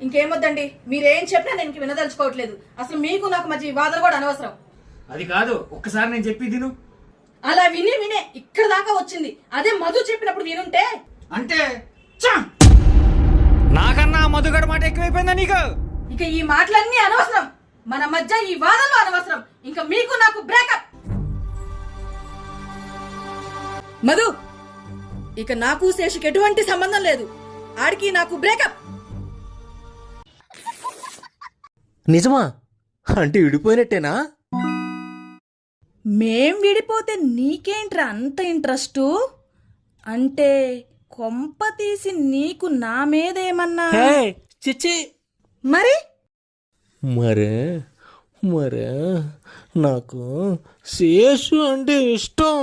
ఇంకేమొద్దండి, మీరేం చెప్పినా నేను వినదలుచుకోవట్లేదు. అసలు మీకు నాకు మధ్య ఈ వాదన కూడా అనవసరం. అది కాదు, ఒక్కసారి నేను చెప్పి తిను. అలా వినే ఇక్కడ దాకా వచ్చింది. అదే మధు చెప్పినప్పుడు వినుంటే అంటే నాకన్నా మధుగడ మాట ఎక్కువైపోయిందా నీకు? ఇక ఈ మాటలన్నీ అనవసరం. మన మధ్య ఈ వాదనలు అనవసరం. ఇంకా మీకు నాకు బ్రేకప్. మధు, ఇక నాకు శేషుకి ఎటువంటి సంబంధం లేదు. ఆడికి నాకు బ్రేకప్. నిజమా? అంటే విడిపోయినట్టేనా? మేం విడిపోతే నీకేంట్రా అంత ఇంట్రెస్టు? అంటే కొంప తీసి నీకు నా మీదేమన్నా? చిచ్చి. మరి మరే నాకు శేషు అంటే ఇష్టం.